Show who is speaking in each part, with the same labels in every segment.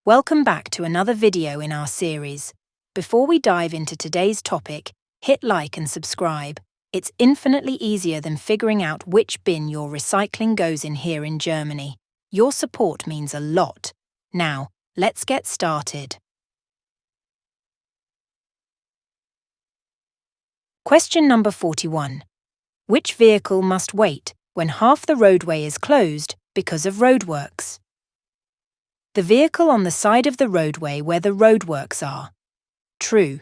Speaker 1: Welcome back to another video in our series. Before we dive into today's topic, hit like and subscribe. It's infinitely easier than figuring out which bin your recycling goes in here in Germany. Your support means a lot. Now, let's get started. Question number 41. Which vehicle must wait when half the roadway is closed because of roadworks? The vehicle on the side of the roadway where the roadworks are. True.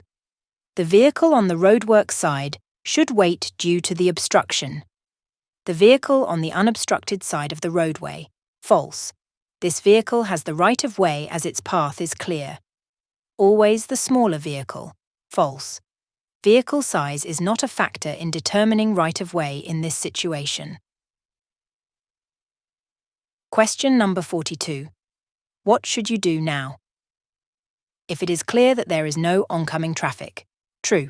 Speaker 1: The vehicle on the roadwork side should wait due to the obstruction. The vehicle on the unobstructed side of the roadway. False. This vehicle has the right of way as its path is clear. Always the smaller vehicle. False. Vehicle size is not a factor in determining right of way in this situation. Question number 42. What should you do now? If it is clear that there is no oncoming traffic. True.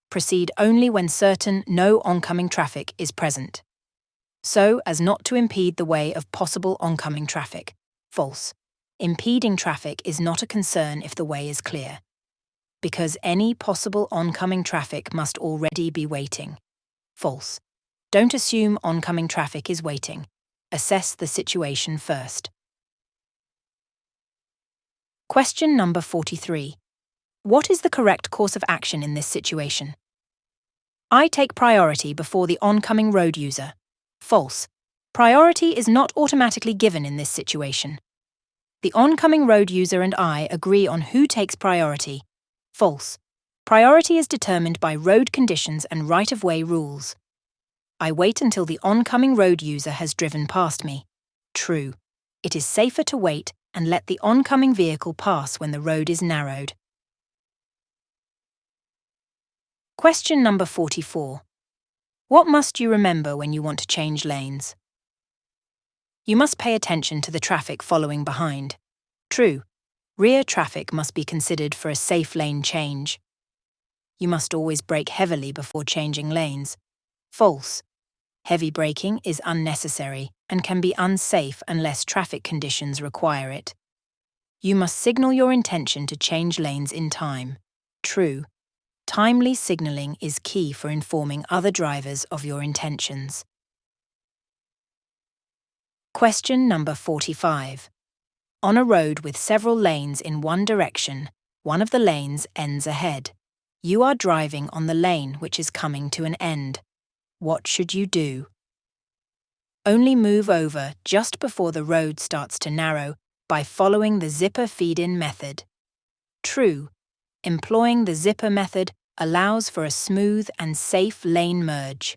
Speaker 1: Proceed only when certain no oncoming traffic is present, so as not to impede the way of possible oncoming traffic. False. Impeding traffic is not a concern if the way is clear, because any possible oncoming traffic must already be waiting. False. Don't assume oncoming traffic is waiting. Assess the situation first. Question number 43. What is the correct course of action in this situation? I take priority before the oncoming road user. False. Priority is not automatically given in this situation. The oncoming road user and I agree on who takes priority. False. Priority is determined by road conditions and right-of-way rules. I wait until the oncoming road user has driven past me. True. It is safer to wait and let the oncoming vehicle pass when the road is narrowed. Question number 44. What must you remember when you want to change lanes? You must pay attention to the traffic following behind. True. Rear traffic must be considered for a safe lane change. You must always brake heavily before changing lanes. False. Heavy braking is unnecessary and can be unsafe unless traffic conditions require it. You must signal your intention to change lanes in time. True. Timely signaling is key for informing other drivers of your intentions. Question number 45. On a road with several lanes in one direction, one of the lanes ends ahead. You are driving on the lane which is coming to an end. What should you do? Only move over just before the road starts to narrow by following the zipper feed-in method. True. Employing the zipper method allows for a smooth and safe lane merge.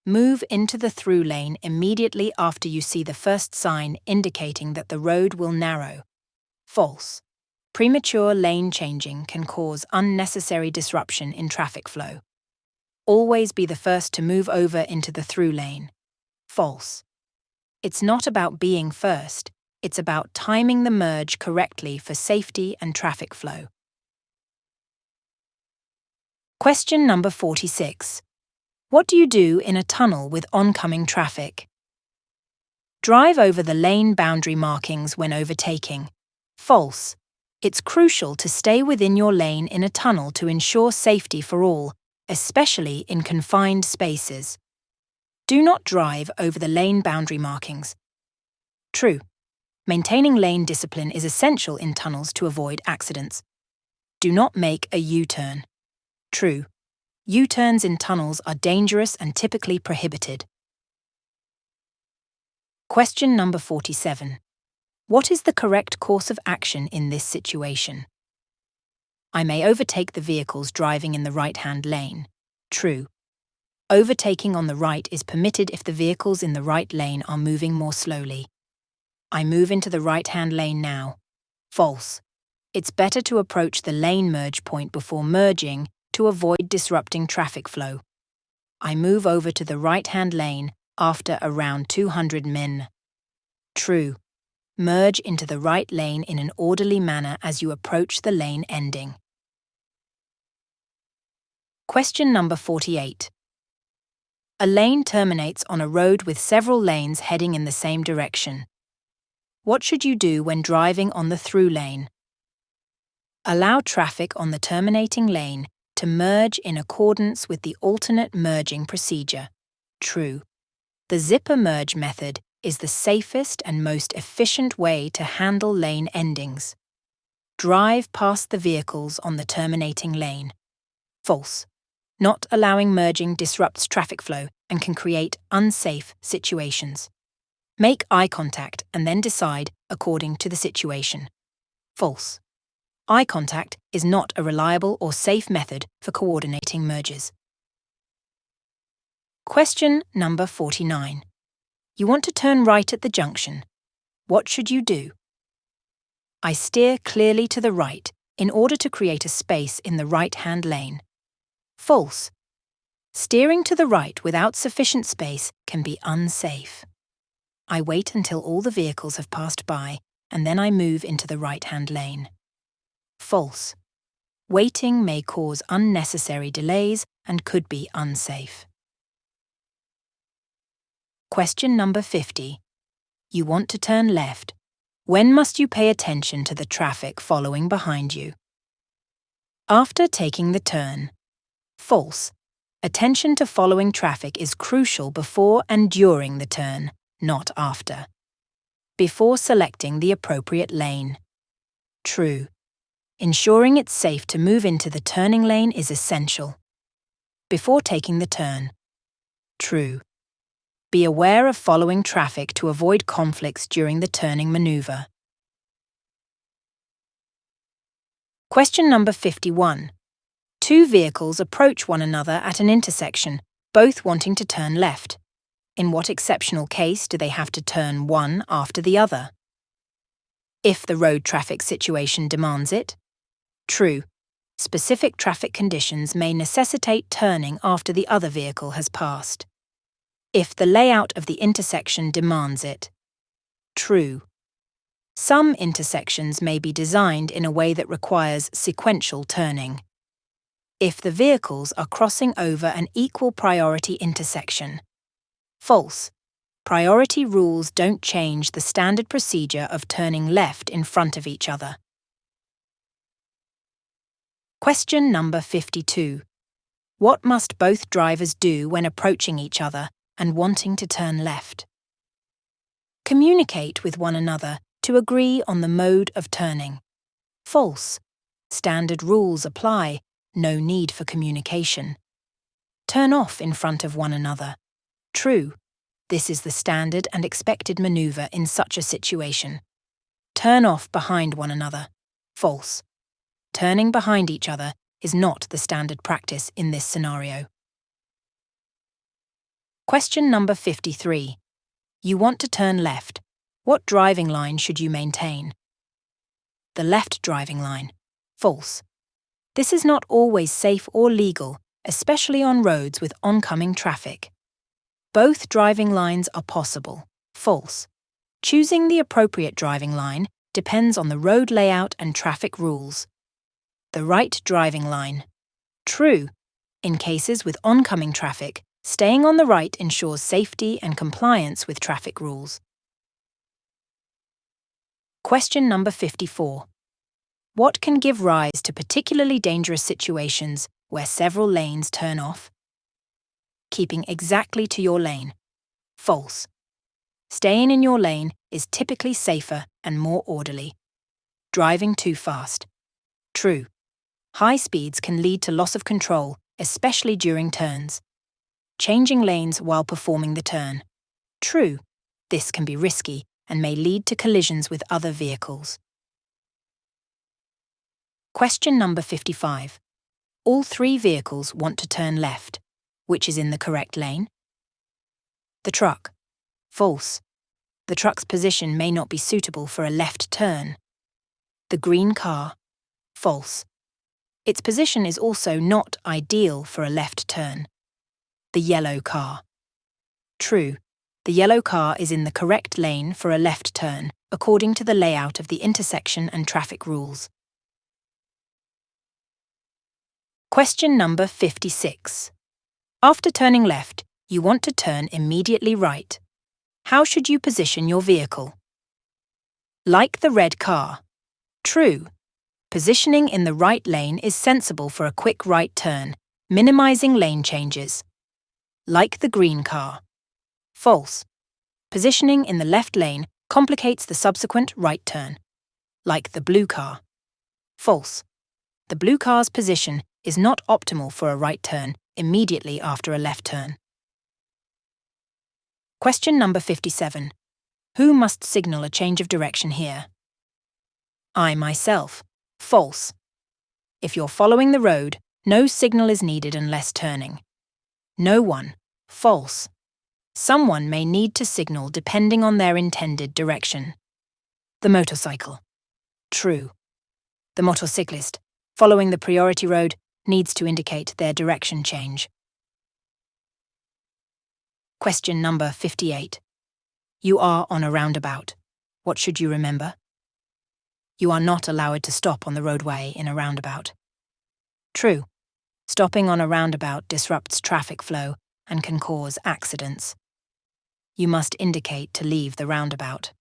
Speaker 1: Move into the through lane immediately after you see the first sign indicating that the road will narrow. False. Premature lane changing can cause unnecessary disruption in traffic flow. Always be the first to move over into the through lane. False. It's not about being first, it's about timing the merge correctly for safety and traffic flow. Question number 46. What do you do in a tunnel with oncoming traffic? Drive over the lane boundary markings when overtaking. False. It's crucial to stay within your lane in a tunnel to ensure safety for all, especially in confined spaces. Do not drive over the lane boundary markings. True. Maintaining lane discipline is essential in tunnels to avoid accidents. Do not make a U-turn. True. U-turns in tunnels are dangerous and typically prohibited. Question number 47. What is the correct course of action in this situation? I may overtake the vehicles driving in the right-hand lane. True. Overtaking on the right is permitted if the vehicles in the right lane are moving more slowly. I move into the right-hand lane now. False. It's better to approach the lane merge point before merging to avoid disrupting traffic flow. I move over to the right-hand lane after around 200 min. True. Merge into the right lane in an orderly manner as you approach the lane ending. Question number 48. A lane terminates on a road with several lanes heading in the same direction. What should you do when driving on the through lane? Allow traffic on the terminating lane to merge in accordance with the alternate merging procedure. True. The zipper merge method is the safest and most efficient way to handle lane endings. Drive past the vehicles on the terminating lane. False. Not allowing merging disrupts traffic flow and can create unsafe situations. Make eye contact and then decide according to the situation. False. Eye contact is not a reliable or safe method for coordinating merges. Question number 49. You want to turn right at the junction. What should you do? I steer clearly to the right in order to create a space in the right-hand lane. False. Steering to the right without sufficient space can be unsafe. I wait until all the vehicles have passed by and then I move into the right-hand lane. False. Waiting may cause unnecessary delays and could be unsafe. Question number 50. You want to turn left. When must you pay attention to the traffic following behind you? After taking the turn. False. Attention to following traffic is crucial before and during the turn, not after. Before selecting the appropriate lane. True. Ensuring it's safe to move into the turning lane is essential. Before taking the turn. True. Be aware of following traffic to avoid conflicts during the turning maneuver. Question number 51. Two vehicles approach one another at an intersection, both wanting to turn left. In what exceptional case do they have to turn one after the other? If the road traffic situation demands it. True. Specific traffic conditions may necessitate turning after the other vehicle has passed. If the layout of the intersection demands it. True. Some intersections may be designed in a way that requires sequential turning. If the vehicles are crossing over an equal priority intersection. False. Priority rules don't change the standard procedure of turning left in front of each other. Question number 52. What must both drivers do when approaching each other and wanting to turn left? Communicate with one another to agree on the mode of turning. False. Standard rules apply, no need for communication. Turn off in front of one another. True. This is the standard and expected maneuver in such a situation. Turn off behind one another. False. Turning behind each other is not the standard practice in this scenario. Question number 53. You want to turn left. What driving line should you maintain? The left driving line. False. This is not always safe or legal, especially on roads with oncoming traffic. Both driving lines are possible. False. Choosing the appropriate driving line depends on the road layout and traffic rules. The right driving line. True. In cases with oncoming traffic, staying on the right ensures safety and compliance with traffic rules. Question number 54. What can give rise to particularly dangerous situations where several lanes turn off? Keeping exactly to your lane. False. Staying in your lane is typically safer and more orderly. Driving too fast. True. High speeds can lead to loss of control, especially during turns. Changing lanes while performing the turn. True. This can be risky and may lead to collisions with other vehicles. Question number 55. All three vehicles want to turn left. Which is in the correct lane? The truck. False. The truck's position may not be suitable for a left turn. The green car. False. Its position is also not ideal for a left turn. The yellow car. True. The yellow car is in the correct lane for a left turn, according to the layout of the intersection and traffic rules. Question number 56. After turning left, you want to turn immediately right. How should you position your vehicle? Like the red car. True. Positioning in the right lane is sensible for a quick right turn, minimizing lane changes. Like the green car. False. Positioning in the left lane complicates the subsequent right turn. Like the blue car. False. The blue car's position is not optimal for a right turn immediately after a left turn. Question number 57. Who must signal a change of direction here? I myself. False. If you're following the road, no signal is needed unless turning. No one. False. Someone may need to signal depending on their intended direction. The motorcycle. True. The motorcyclist, following the priority road, needs to indicate their direction change. Question number 58. You are on a roundabout. What should you remember? You are not allowed to stop on the roadway in a roundabout. True. Stopping on a roundabout disrupts traffic flow and can cause accidents. You must indicate to leave the roundabout.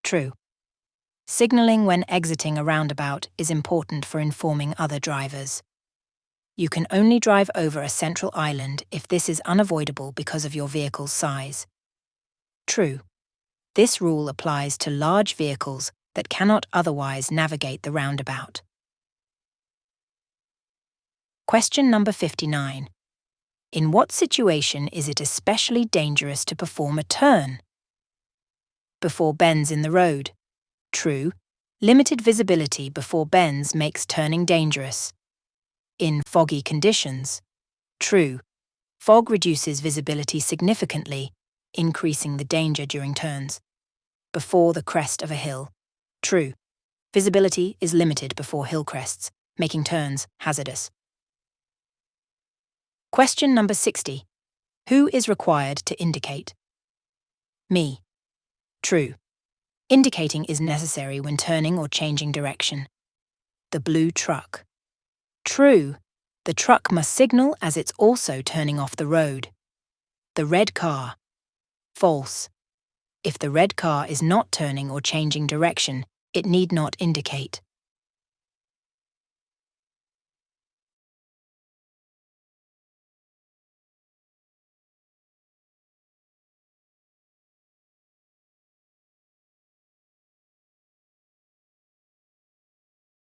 Speaker 1: True. Signaling when exiting a roundabout is important for informing other drivers. You can only drive over a central island if this is unavoidable because of your vehicle's size. True. This rule applies to large vehicles that cannot otherwise navigate the roundabout. Question number 59. In what situation is it especially dangerous to perform a turn? Before bends in the road. True. Limited visibility before bends makes turning dangerous. In foggy conditions. True. Fog reduces visibility significantly, increasing the danger during turns. Before the crest of a hill. True. Visibility is limited before hill crests, making turns hazardous. Question number 60. Who is required to indicate? Me. True. Indicating is necessary when turning or changing direction. The blue truck. True. The truck must signal as it's also turning off the road. The red car. False. If the red car is not turning or changing direction, it need not indicate.